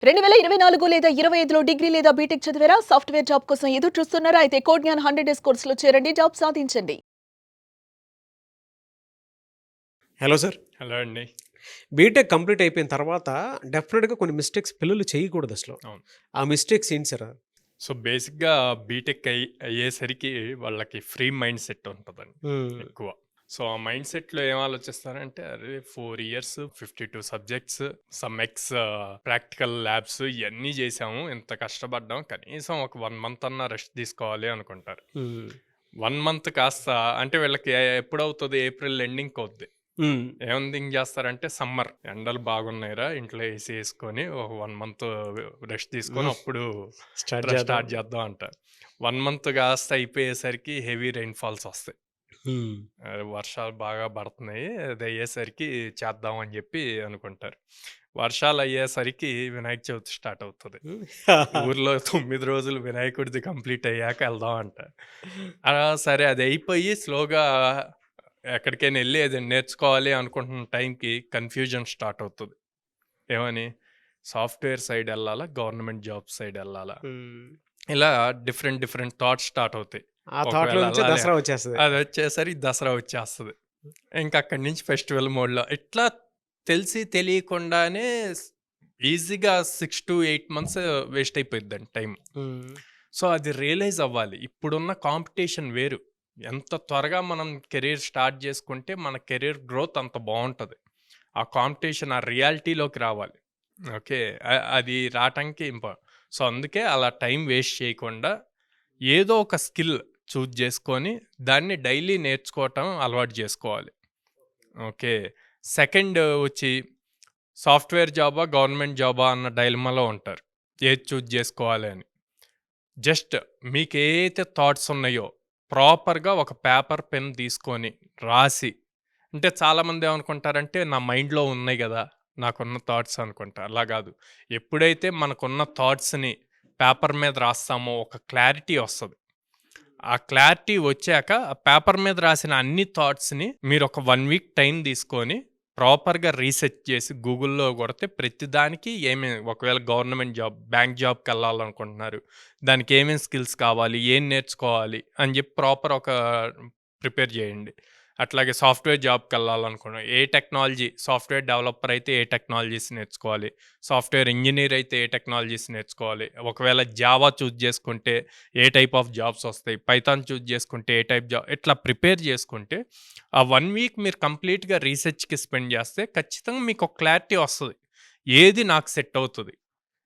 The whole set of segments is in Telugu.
2024 లేదా 25లో డిగ్రీ లేదా బీటెక్ చదివారా? సాఫ్ట్‌వేర్ జాబ్ కోసం ఎదురు చూస్తున్నారా? అయితే కోడ్ జ్ఞాన్ 100 డేస్ కోర్సులో చేరండి. జాబ్ సాధించండి. Hello sir. హలో అండి. బీటెక్ కంప్లీట్ అయిపోయిన తర్వాత డెఫినిట్‌గా కొన్ని మిస్టేక్స్ పిల్లలు చేయకూడదసలు. అవును. ఆ మిస్టేక్స్ ఏంటి సార్? సో, బేసిక్‌గా బీటెక్ అయ్యేసరికి వాళ్ళకి ఫ్రీ మైండ్ సెట్ ఉంటదండి హ్మ్. ఎక్కువ. సో, ఆ మైండ్ సెట్‌లో ఏం ఆలోచిస్తారంటే, అరే 4 years 52 subjects, some practical labs ఇయన్నీ చేసాము. ఇంత కష్టపడ్డాం. కనీసం ఒక 1 మంత్ అన్నా రెస్ట్ తీసుకోవాలి అనుకుంటారు. హ్మ్. 1 మంత్ కాస్త అంటే వీళ్ళకి ఎప్పుడవుతది? ఏప్రిల్ ఎండింగ్‌కి అవుద్ది. హ్మ్. ఏమని థింక్ చేస్తారంటే సమ్మర్ ఎండలు బాగున్నాయిరా ఇంట్లో ఏసీ వేసుకొని ఒక 1 మంత్ రెస్ట్ తీసుకొని హ్మ్. అప్పుడు స్టార్ట్ చేద్దాం. స్టార్ట్ చేద్దాం అంటారు. 1 మంత్ కాస్త అయిపోయేసరికి హెవీ రైన్ఫాల్స్ వస్తాయి. హ్మ్. వర్షాలు బాగా పడుతున్నాయి. అది అయ్యేసరికి చేద్దాం అని చెప్పి అనుకుంటారు. వర్షాలు అయ్యేసరికి వినాయక చవితి స్టార్ట్ అవుతుంది. హ్మ్. ఊర్లో 9 రోజులు వినాయకుడిది కంప్లీట్ అయ్యాక వెళ్దాం అంటారు. సరే అది అయిపోయి స్లోగా ఎక్కడికైనా వెళ్ళి అది నేర్చుకోవాలి అనుకుంటున్న టైంకి కన్ఫ్యూజన్ స్టార్ట్ అవుతుంది. ఏమని? సాఫ్ట్‌వేర్ సైడ్ ఎళ్ళాలా? గవర్నమెంట్ జాబ్ సైడ్ ఎళ్ళాలా? హ్మ్. ఇలా డిఫరెంట్ డిఫరెంట్ థాట్స్ స్టార్ట్ అవుతాయి. ఆ థాట్‌లో ఒకవేళ నుంచే ఎళ్ళాలి దసరా వచ్చేస్తది. అదొచ్చేసరికి దసరా వచ్చేస్తది. ఇంక అక్కడి నుంచి ఫెస్టివల్ మోడ్‌లో ఇట్లా తెలిసి తెలియకుండానే ఈజీగా 6-8 మంత్స్ వేస్ట్ అయిపోయిద్దండి టైం. హ్మ్. సో, అది రియలైజ్ అవ్వాలి. ఇప్పుడున్న కాంపిటీషన్ వేరు. ఎంత త్వరగా మనం కెరీర్ స్టార్ట్ చేసుకుంటే మన కెరీర్ గ్రోత్ అంత బావుంటది. ఆ కాంపిటీషన్ ఆ రియాలిటీలోకి రావాలి. ఓకే. అది రావటానికి సో, అందుకే అలా టైం వేస్ట్ చేయకుండా ఏదో ఒక స్కిల్ చూజ్ చేసుకొని దాన్ని డైలీ నేర్చుకోవటం అలవాటు చేసుకోవాలి. ఓకే. సెకండ్ వచ్చి సాఫ్ట్‌వేర్ జాబా? గవర్నమెంట్ జాబా? అన్న డైలమాలో ఉంటారు. ఏది చూజ్ చేసుకోవాలి అని. జస్ట్ మీకేయైతే థాట్స్ ఉన్నాయో ప్రాపర్‌గా ఒక పేపర్, పెన్ తీసుకొని రాసి అంటే చాలామంది ఏమనుకుంటారంటే నా మైండ్‌లో ఉన్నాయి గదా! నాకున్న థాట్స్ అనుకుంటా. అలా గాదు. ఎప్పుడైతే మనకున్న థాట్స్‌ని పేపర్ మీద రాస్తామో ఒక క్లారిటీ వస్తది. ఆ క్లారిటీ వచ్చాక ఆ పేపర్ మీద రాసిన అన్ని థాట్స్‌ని మీరొక 1 వీక్ టైం తీసుకొని ప్రాపర్‌గా రీసెర్చ్ చేసి గూగుల్‌లో కొడితే ప్రతిదానికి ఒకవేళ గవర్నమెంట్ జాబ్, బ్యాంక్ జాబ్‌కెళ్ళాలనుకుంటున్నారు. దానికి ఏమేం స్కిల్స్ కావాలి? ఏం నేర్చుకోవాలి? అని చెప్పి ప్రాపర్ ఒక ప్రిపేర్ చేయండి. అట్లాగే సాఫ్ట్‌వేర్ జాబ్‌కెళ్ళాలనుకున్నా ఏ టెక్నాలజీ సాఫ్ట్‌వేర్ డెవలపర్ అయితే ఏ టెక్నాలజీస్ నేర్చుకోవాలి? సాఫ్ట్‌వేర్ ఇంజినీర్ అయితే ఏ టెక్నాలజీస్ నేర్చుకోవాలి? ఒకవేళ జావా చూజ్ చేసుకుంటే ఏ టైప్ ఆఫ్ జాబ్స్ వస్తాయి? పైథాన్ చూజ్ చేసుకుంటే ఏ టైప్ జాబ్ ఇట్లా ప్రిపేర్ చేసుకుంటే ఆ 1 వీక్ మీరు కంప్లీట్‌గా రీసెర్చ్‌కి స్పెండ్ చేస్తే ఖచ్చితంగా మీకు ఒక క్లారిటీ వస్తది. ఏది నాకు సెట్ అవుతది.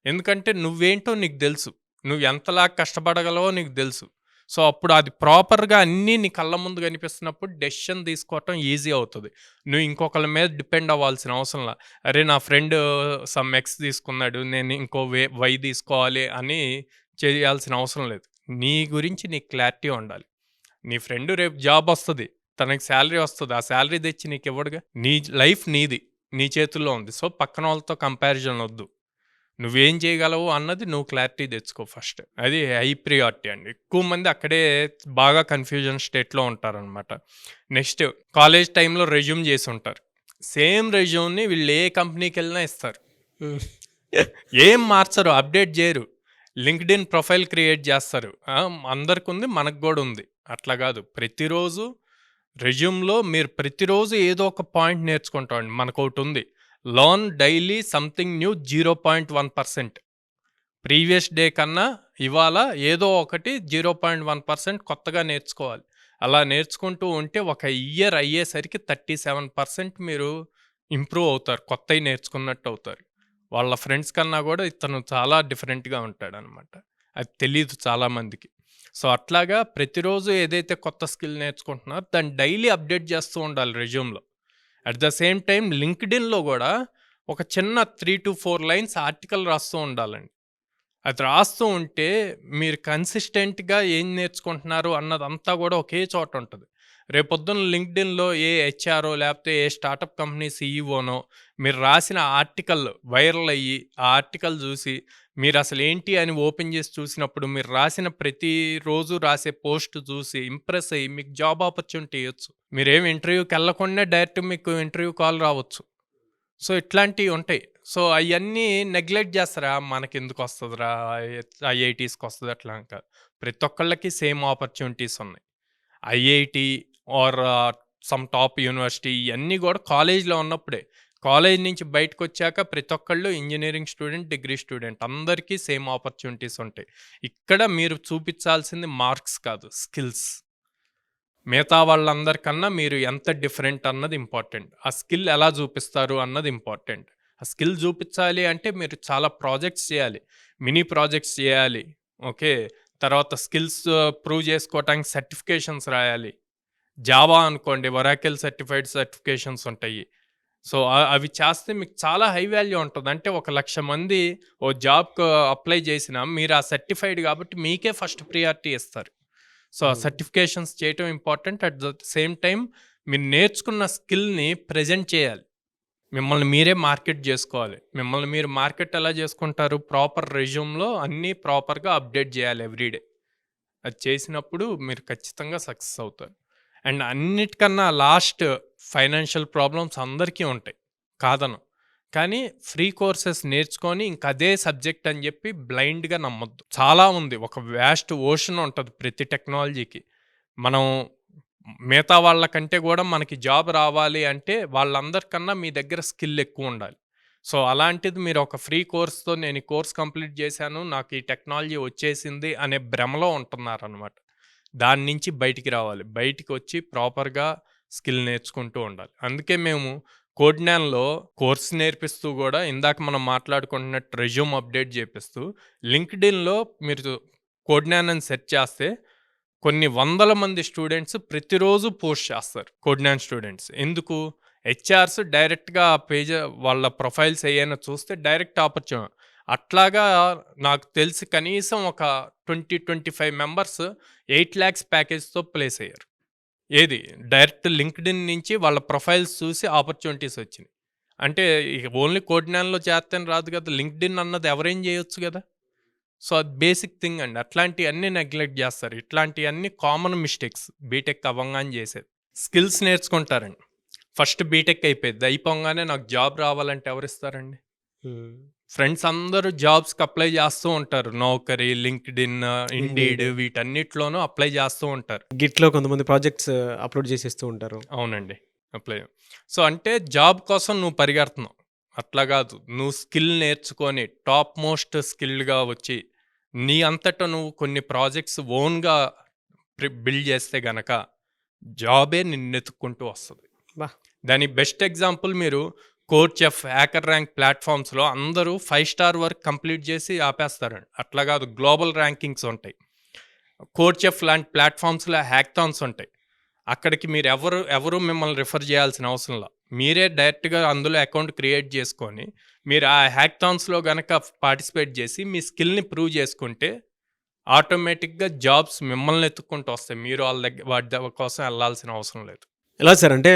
ఎందుకంటే నువ్వేంటో నీకు తెలుసు. నువ్వు ఎంతలా కష్టపడగలవో నీకు తెలుసు. సో, అప్పుడు అది ప్రాపర్‌గా అన్నీ నీ కళ్ళ ముందు కనిపిస్తున్నప్పుడు డెసిషన్ తీసుకోవటం ఈజీ అవుతది. నువ్వు ఇంకొకళ్ళ మీద డిపెండ్ అవ్వాల్సిన అవసరంలా. అరే! నా ఫ్రెండ్ సమ్ ఎక్స్ తీసుకున్నాడు. నేను ఇంకో వై తీసుకోవాలి అని చేయాల్సిన అవసరం లేదు. నీ గురించి నీకు క్లారిటీ ఉండాలి. నీ ఫ్రెండ్ రేపు జాబొస్తది. తనకి సాలరీ వస్తది. ఆ సాలరీ తెచ్చి నీకివ్వడుగా. నీ లైఫ్ నీది. నీ చేతుల్లో ఉంది. సో, పక్కనోళ్ళతో కంపారిజన్ ఒద్దు. నువ్వేం చేయగలవు అన్నది నువ్వు క్లారిటీ తెచ్చుకో ఫస్ట్. అది హై ప్రియారిటీ అండి. ఎక్కువ మంది అక్కడే బాగా కన్‌ఫ్యూజన్ స్టేట్‌లో ఉంటారనమాట. నెక్స్ట్ కాలేజ్ టైమ్‌లో రెజ్యూమ్ చేసుంటారు. సేమ్ రెజ్యూమ్‌ని వీళ్ళు ఏ కంపెనీకెళ్ళినా ఇస్తారు. హ్మ్. ఏం మార్చరు. అప్డేట్ జేయరు. లింక్డ్ఇన్ ప్రొఫైల్ క్రియేట్ జేస్తారు. అందరికుంది మనకు గూడా ఉంది. అట్లా గాదు. ప్రతిరోజు రెజ్యూమ్‌లో మీరు ప్రతిరోజు ఏదో ఒక పాయింట్ నేర్చుకుంటామండి. మనకోటుంది. Learn daily something new 0.1% previous day కన్నా ఇవాళ ఏదో ఒకటి 0.1% కొత్తగా నేర్చుకోవాలి. అలా నేర్చుకుంటూ ఉంటే ఒక ఇయర్ అయ్యేసరికి 37% మీరు ఇంప్రూవ్ అవుతారు. కొత్తయి నేర్చుకున్నట్టు అవుతారు. వాళ్ళ ఫ్రెండ్స్ కన్నా గూడా ఇతను చాలా డిఫరెంట్‌గా ఉంటాడనమాట. అది తెలీదు చాలామందికి. సో, అట్లాగా ప్రతిరోజు ఏదైతే కొత్త స్కిల్ నేర్చుకుంటున్నారో దాన్ని డైలీ అప్డేట్ చేస్తూ ఉండాలి రెజ్యూమ్‌లో. అట్ ద సేమ్ టైమ్ లింక్డ్ఇన్‌లో గూడా ఒక చిన్న 3-4 లైన్స్ ఆర్టికల్ రాస్తూ ఉండాలండి. అది రాస్తూ ఉంటే మీరు కన్సిస్టెంట్‌గా ఏం నేర్చుకుంటున్నారు అన్నదంతా గూడా ఒకే చోట ఉంటది. రేపొద్దున లింక్డ్ఇన్‌లో ఏ హెచ్ఆరో లేపోతే ఏ స్టార్టప్ కంపెనీ సీఈఓనో మీరు రాసిన ఆర్టికల్ వైరల్ అయ్యి, ఆ ఆర్టికల్ జూసి మీరసలేంటి అని ఓపెన్ జేసి చూసినప్పుడు మీరు రాసిన ప్రతిరోజు రాసే పోస్ట్ చూసి ఇంప్రెస్ అయ్యి మీకు జాబ్ ఆపర్చునిటీ ఇయ్యొచ్చు. మీరేమి ఇంటర్వ్యూకెళ్ళకుండానే డైరెక్ట్ మీకు ఇంటర్వ్యూ కాల్ రావచ్చు. సో, ఇట్లాంటియి ఉంటాయి. సో అయన్నీ నెగ్లెక్ట్ చేస్తారా? మనకెందుకు వస్తదిరా? ఐఐటీస్‌కి వస్తది అట్లా అని కాదు. ప్రతి ఒక్కళ్ళకి సేమ్ ఆపర్చునిటీస్ ఉన్నాయి. IIT or some top university ఇయన్నీ గూడా కాలేజ్‌లో ఉన్నప్పుడే. కాలేజ్ నుంచి బయటకొచ్చాక ప్రతి ఒక్కళ్ళు ఇంజినీరింగ్ స్టూడెంట్, డిగ్రీ స్టూడెంట్ అందరికీ సేమ్ ఆపర్చునిటీస్ ఉంటాయి. ఇక్కడ మీరు చూపించాల్సింది మార్క్స్ కాదు, స్కిల్స్. మిగతా వాళ్ళందరికన్నా మీరు ఎంత డిఫరెంట్ అన్నది ఇంపార్టెంట్. ఆ స్కిల్ ఎలా చూపిస్తారు అన్నది ఇంపార్టెంట్. ఆ స్కిల్ చూపించాలి అంటే మీరు చాలా ప్రాజెక్ట్స్ చేయాలి. మినీ ప్రాజెక్ట్స్ చేయాలి. ఓకే. తర్వాత స్కిల్స్ ప్రూవ్ చేసుకోవటానికి సర్టిఫికేషన్స్ రాయాలి. జావా అనుకోండి, ఒరాకిల్ సర్టిఫైడ్ సర్టిఫికేషన్స్ ఉంటాయి. సో, అవి చేస్తే మీకు చాలా హై వాల్యూ ఉంటది. అంటే 1,00,000 మంది ఓ జాబ్‌కు అప్లై చేసినా మీరు ఆ సర్టిఫైడ్ కాబట్టి మీకే ఫస్ట్ ప్రియారిటీ ఇస్తారు. సో, ఆ హ్మ్. సర్టిఫికేషన్స్ చేయటం important. At the same time మీరు నేర్చుకున్న స్కిల్‌ని ప్రెజెంట్ చేయాలి. మిమ్మల్ని మీరే మార్కెట్ జేసుకోవాలి. మిమ్మల్ని మీరు మార్కెట్ ఎలా జేసుకుంటారు? ప్రాపర్ రెజ్యూమ్‌లో అన్నీ ప్రాపర్‌గా అప్డేట్ జేయాలి ఎవ్రీడే. అది చేసినప్పుడు మీరు ఖచ్చితంగా సక్సెస్ అవుతారు. అండ్ అన్నిటికన్నా లాస్ట్ ఫైనాన్షియల్ ప్రాబ్లమ్స్ అందరికీ ఉంటాయి. కాదను. కానీ ఫ్రీ కోర్సెస్ నేర్చుకొని ఇంక అదే సబ్జెక్ట్ అని జెప్పి బ్లైండ్‌గా నమ్మొద్దు. చాలా ఉంది. ఒక వాస్ట్ ఓషన్ ఉంటది ప్రతి టెక్నాలజీకి. మనం మిగతా వాళ్ళకంటే గూడా మనకి జాబ్ రావాలి అంటే వాళ్ళందరికన్నా మీ దగ్గర స్కిల్ ఎక్కువుండాలి. సో, అలాంటిది మీరు ఒక ఫ్రీ కోర్స్‌తో నేను ఈ కోర్స్ కంప్లీట్ జేశాను. నాకు ఈ టెక్నాలజీ వచ్చేసింది అనే భ్రమలో ఉంటున్నారనమాట. దాని నుంచి బయటికి రావాలి. బయటికొచ్చి ప్రాపర్‌గా స్కిల్ నేర్చుకుంటూ ఉండాలి. అందుకే మేము కోడ్‌న్యాన్‌లో కోర్స్ నేర్పిస్తూ గూడా ఇందాక మనం మాట్లాడుకుంటున్నట్టు రెజ్యూమ్ అప్డేట్ జేపిస్తూ లింక్డ్ఇన్‌లో మీరు కోడ్‌న్యాన్ అని సెర్చ్ చేస్తే కొన్ని వందల మంది స్టూడెంట్స్ ప్రతిరోజు పోస్ట్ చేస్తారు. కోడ్‌న్యాన్ స్టూడెంట్స్. ఎందుకు? హెచ్ఆర్స్ డైరెక్ట్‌గా ఆ పేజ్ వాళ్ళ ప్రొఫైల్స్ ఏయైనా చూస్తే డైరెక్ట్ అట్లాగా నాకు తెలిసి కనీసం ఒక 25 మెంబర్స్ 8,00,000 ప్యాకేజ్‌తో ప్లేస్ అయ్యారు. ఏది? డైరెక్ట్ లింక్డ్ఇన్ నుంచి వాళ్ళ ప్రొఫైల్స్ చూసి ఆపర్చునిటీస్ వచ్చినియి. అంటే ఇక ఓన్లీ కోడ్‌న్యాన్‌లో చేత్తేనే రాదు కదా! లింక్డ్ఇన్ అన్నది ఎవరైనా చేయొచ్చు గదా! సో, అది బేసిక్ థింగ్ అండి. అట్లాంటియన్నీ నెగ్లెక్ట్ జేస్తారు. ఇట్లాంటియన్నీ కామన్ మిస్టేక్స్ బీటెక్ అవ్వంగానే జేసేది. స్కిల్స్ నేర్చుకుంటారండి. ఫస్ట్ బీటెక్ అయిపోయిద్ది. అయిపోంగానే నాకు జాబ్ రావాలంటే ఎవరిస్తారండి? హ్మ్. ఫ్రెండ్స్ అందరూ జాబ్స్‌కి అప్లై చేస్తూ ఉంటారు. నౌకరీ, లింక్డ్ఇన్, ఇండీడ్ ఇండీడ్. వీటన్నిటిలోనూ అప్లై చేస్తూ ఉంటారు. గిట్‌లో కొంతమంది ప్రాజెక్ట్స్ అప్‌లోడ్ చేసేస్తూ ఉంటారు. అవునండి. అప్లై. సో, అంటే జాబ్ కోసం నువ్వు పరిగెడుతున్నావు. అట్లా గాదు. నువ్వు స్కిల్ నేర్చుకొని టాప్ మోస్ట్ స్కిల్డ్‌గా వచ్చి, నీ అంతట నువ్వు కొన్ని ప్రాజెక్ట్స్ ఓన్‌గా బిల్డ్ చేస్తే గనక జాబే నిన్నెతుక్కుంటూ వస్తది. అబ్బా! దాని బెస్ట్ ఎగ్జాంపుల్ మీరు కోడ్‌చెఫ్, హ్యాకర్ ర్యాంక్ ప్లాట్‌ఫామ్స్‌లో అందరూ 5 స్టార్ వర్క్ కంప్లీట్ చేసి ఆపేస్తారండి. అట్లా గాదు. గ్లోబల్ ర్యాంకింగ్స్ ఉంటాయి. కోడ్‌చెఫ్ లాంటి ప్లాట్‌ఫామ్స్‌లో హ్యాకథాన్స్ ఉంటాయి. అక్కడికి మీరు ఎవరు మిమ్మల్ని రిఫర్ చేయాల్సిన అవసరంలా. మీరే డైరెక్ట్‌గా అందులో అకౌంట్ క్రియేట్ చేసుకొని, మీరు ఆ హ్యాకథాన్స్‌లో గనక పార్టిసిపేట్ చేసి, మీ స్కిల్‌ని ప్రూవ్ చేసుకుంటే, ఆటోమేటిక్‌గా జాబ్స్ మిమ్మల్ని ఎతుక్కుంటూ వస్తాయి. మీరు వాటి కోసం ఎళ్ళాల్సిన అవసరం లేదు. ఎలా సార్ అంటే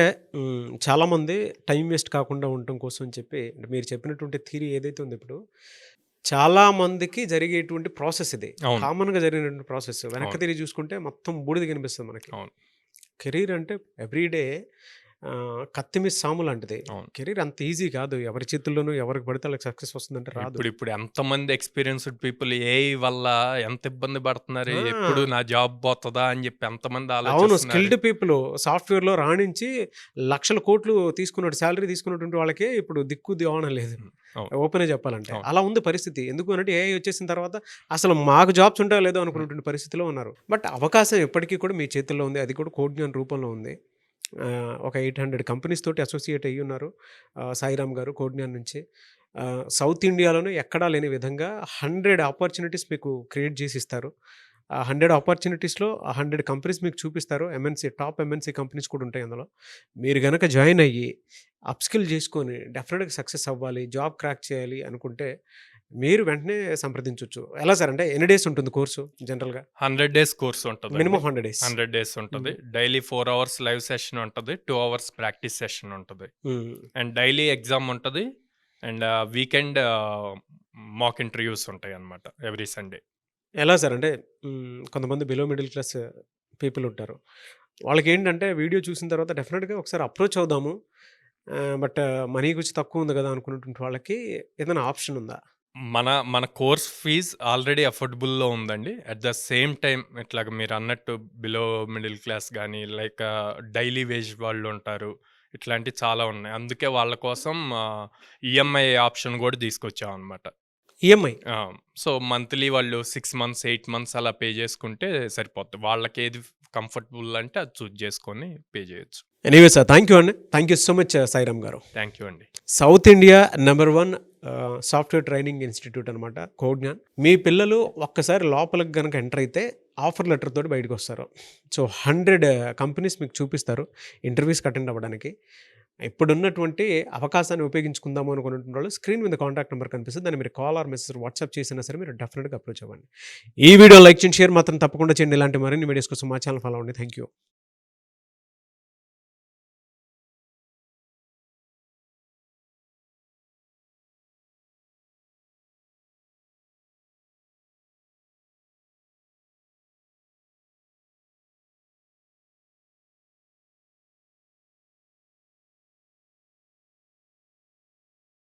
చాలామంది టైం వేస్ట్ కాకుండా ఉండటం కోసం అని చెప్పి అంటే మీరు చెప్పినటువంటి థియరీ ఏదైతే ఉందో ఇప్పుడు, చాలా మందికి జరిగేటువంటి ప్రాసెస్ ఇది. అవును. కామన్‌గా జరిగినటువంటి ప్రాసెస్. వెనక్కి అవును. తిరిగి చూసుకుంటే మొత్తం బూడిద కనిపిస్తది మనకి. అవును. కెరీర్ అంటే ఎవ్రీడే కత్తి మీద సాము లాంటిది. అవును. కెరీర్ అంత ఈజీ కాదు. ఎవరి చేతుల్లోనూ ఎవరికి పడితే వాళ్ళకి సక్సెస్ వస్తుందంటే రాదు. ఇప్పుడు ఎంతమంది ఎక్స్‌పీరియన్స్‌డ్ పీపుల్ ఏఐ వల్ల ఎంత ఇబ్బంది పడుతున్నారు. ఎప్పుడు ఆ! నా జాబ్ పోతదా అని చెప్పి ఎంతమంది అవును. ఆలోచిస్తున్నారు. స్కిల్డ్ పీపుల్ సాఫ్ట్‌వేర్‌లో రాణించి లక్షల కోట్లు సాలరీ తీసుకున్నటువంటి వాళ్ళకే ఇప్పుడు దిక్కు దివాణం లేదు. హ్మ్. అవును. ఓపెనే చెప్పాలంటే. అవును. అలా ఉంది పరిస్థితి. ఎందుకు అనంటే ఏఐ వచ్చేసిన తర్వాత అసలు మాకు జాబ్స్ ఉంటాయో లేదో అనుకున్నటువంటి పరిస్థితిలో ఉన్నారు. బట్ అవకాశం ఎప్పటికీ కూడా మీ చేతుల్లో ఉంది. అది కూడా కోడ్ జ్ఞాన్ రూపంలో ఉంది. ఒక 800 కంపెనీస్ తోటి అసోసియేట్ అయ్యున్నారు. సాయిరామ్ గారు కోడ్ జ్ఞాన్ నుంచి. సౌత్ ఇండియాలోనే ఎక్కడా లేని విధంగా 100 ఆపర్చునిటీస్ మీకు క్రియేట్ చేసి ఇస్తారు. ఆ 100 ఆపర్చునిటీస్‌లో ఆ 100 కంపెనీస్ మీకు చూపిస్తారు. టాప్ ఎంఎన్‌సి కంపెనీస్ కూడా ఉంటాయి అందులో. మీరు గనక జాయిన్ అయ్యి, అప్‌స్కిల్ చేసుకొని డెఫినిట్‌గా సక్సెస్ అవ్వాలి, జాబ్ క్రాక్ చేయాలి అనుకుంటే, మీరు వెంటనే సంప్రదించొచ్చు. ఎలా సార్ అంటే ఎన్ని డేస్ ఉంటుంది కోర్సు జనరల్‌గా? 100 డేస్ కోర్స్ ఉంటదండి. Minimum 100 days. 100 డేస్ ఉంటది. హ్మ్. డైలీ 4 అవర్స్ లైవ్ సెషన్ ఉంటది. 2 అవర్స్ ప్రాక్టీస్ సెషన్ ఉంటది. హ్మ్. అండ్ డైలీ ఎగ్జామ్ ఉంటది. అండ్ వీకెండ్ మాక్ ఇంటర్వ్యూస్ ఉంటాయన్నమాట ఎవ్రీ సండే. ఎలా సార్ అంటే కొంతమంది బిలో మిడిల్ క్లాస్ పీపుల్ ఉంటారు. వాళ్ళకేంటంటే వీడియో చూసిన తర్వాత డెఫినిట్‌గా ఒకసారి అప్రోచ్ అవుదాము. బట్ మనీ కొంచెం తక్కువ ఉంది కదా అనుకున్నటువంటి వాళ్ళకి ఏదైనా ఆప్షన్ ఉందా? మన కోర్స్ ఫీజ్ ఆల్రెడీ అఫోర్డబుల్లో ఉందండి. అట్ ద సేమ్ టైమ్ ఇట్లాగ మీరన్నట్టు బిలో మిడిల్ క్లాస్ గానీ, లైక్ డైలీ వేజ్ వాళ్ళుంటారు. ఇట్లాంటివి చాలా ఉన్నాయి. అందుకే వాళ్ళ కోసం ఈఎంఐ ఆప్షన్ గూడా తీసుకొచ్చామనమాట. ఈఎంఐ. సో, మంత్లీ వాళ్ళు 6 మంత్స్, 8 మంత్స్ అలా పే చేసుకుంటే సరిపోద్ది. వాళ్ళకేది కంఫర్టబుల్ అంటే అది చూజ్ చేసుకొని పే చేయొచ్చు. ఎనీవే సార్, థ్యాంక్ యూ అండి. Thank you so much Sairam గారు. థ్యాంక్ యూ అండి. South India number 1 software training institute అనమాట కోడ్‌జ్ఞాన్. మీ పిల్లలు ఒక్కసారి లోపలికి గనక ఎంటర్ అయితే ఆఫర్ లెటర్ తోటి బయటకొస్తారు. సో 100 కంపెనీస్ మీకు చూపిస్తారు ఇంటర్వ్యూస్‌కి అటెండ్ అవ్వడానికి. ఇప్పుడున్నటువంటి అవకాశాన్ని ఉపయోగించుకుందాము అనుకున్నటువంటి వాళ్ళు స్క్రీన్ మీద కాంటాక్ట్ నెంబర్ కనిపిస్తుంది. దాన్ని మీరు కాల్ ఆర్ మెసేజ్ వాట్సాప్ చేసినా సరే మీరు డెఫినెట్‌గా అప్రోచ్ అవ్వండి. ఈ వీడియో లైక్ చేయండి, షేర్ మాత్రం తప్పకుండా చేయండి. ఇలాంటి మరిన్ని వీడియోస్ కోసం మా ఛానల్ ఫాలో అవ్వండి. Thank you.